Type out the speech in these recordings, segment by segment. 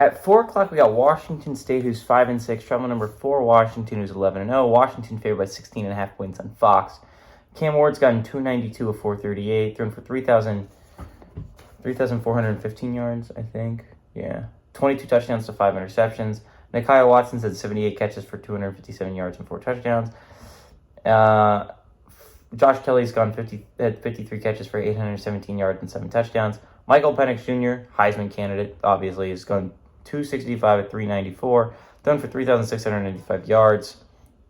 At 4 o'clock, we got Washington State, who's 5-6, traveling number 4, Washington, who's 11-0. Washington favored by 16.5 points on Fox. Cam Ward's gotten 292 of 438, thrown for 3,415 yards, I think. Yeah. 22 touchdowns to 5 interceptions. Nakia Watson's had 78 catches for 257 yards and 4 touchdowns. Josh Kelly's had 53 catches for 817 yards and 7 touchdowns. Michael Penix Jr., Heisman candidate, obviously, has gone 265 at 394, thrown for 3,695 yards,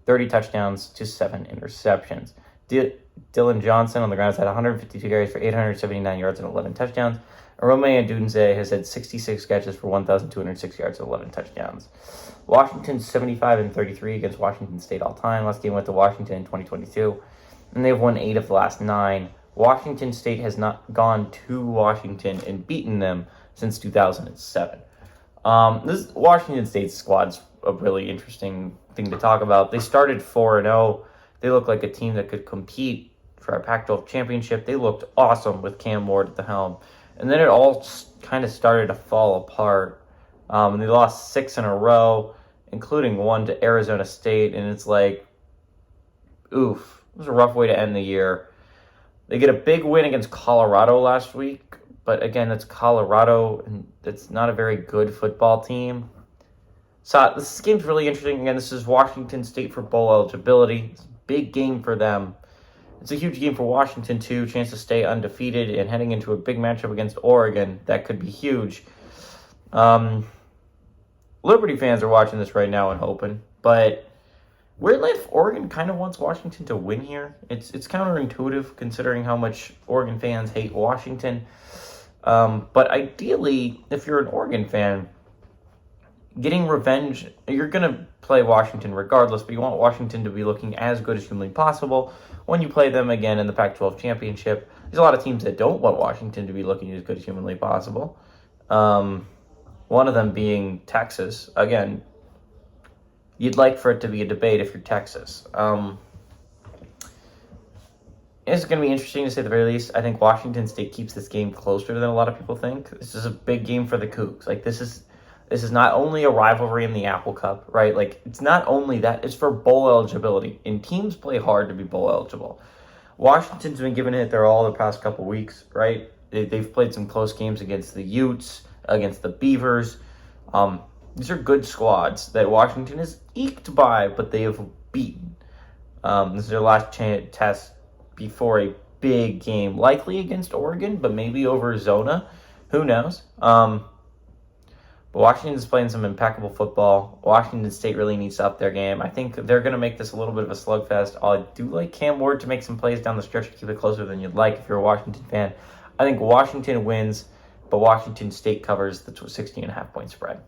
30 touchdowns to 7 interceptions. Dylan Johnson on the ground has had 152 carries for 879 yards and 11 touchdowns. Rome Odunze has had 66 catches for 1,206 yards and 11 touchdowns. Washington's 75-33 against Washington State all time. Last game went to Washington in 2022, and they've won 8 of the last 9. Washington State has not gone to Washington and beaten them since 2007. This Washington State squad's a really interesting thing to talk about. They started 4-0. They look like a team that could compete for a Pac-12 championship. They looked awesome with Cam Ward at the helm. And then it all kind of started to fall apart. And they lost 6 in a row, including 1 to Arizona State. And it's like, oof. It was a rough way to end the year. They get a big win against Colorado last week. But again, that's Colorado, and it's not a very good football team. So this game's really interesting. Again, this is Washington State for bowl eligibility. It's a big game for them. It's a huge game for Washington, too. Chance to stay undefeated and heading into a big matchup against Oregon. That could be huge. Liberty fans are watching this right now and hoping. But weirdly, if Oregon kind of wants Washington to win here, it's counterintuitive considering how much Oregon fans hate Washington. But ideally, if you're an Oregon fan, getting revenge, you're going to play Washington regardless, but you want Washington to be looking as good as humanly possible when you play them again in the Pac-12 championship. There's a lot of teams that don't want Washington to be looking as good as humanly possible. One of them being Texas. Again, you'd like for it to be a debate if you're Texas. It's going to be interesting to say the very least. I think Washington State keeps this game closer than a lot of people think. This is a big game for the Cougs. Like, this is not only a rivalry in the Apple Cup, right? Like, it's not only that, it's for bowl eligibility. And teams play hard to be bowl eligible. Washington's been giving it their all the past couple weeks, right? They've played some close games against the Utes, against the Beavers. These are good squads that Washington is eked by, but they have beaten. This is their last test before a big game, likely against Oregon, but maybe over Zona. Who knows? But Washington's playing some impeccable football. Washington State really needs to up their game. I think they're going to make this a little bit of a slugfest. I do like Cam Ward to make some plays down the stretch to keep it closer than you'd like if you're a Washington fan. I think Washington wins, but Washington State covers the 16.5 point spread.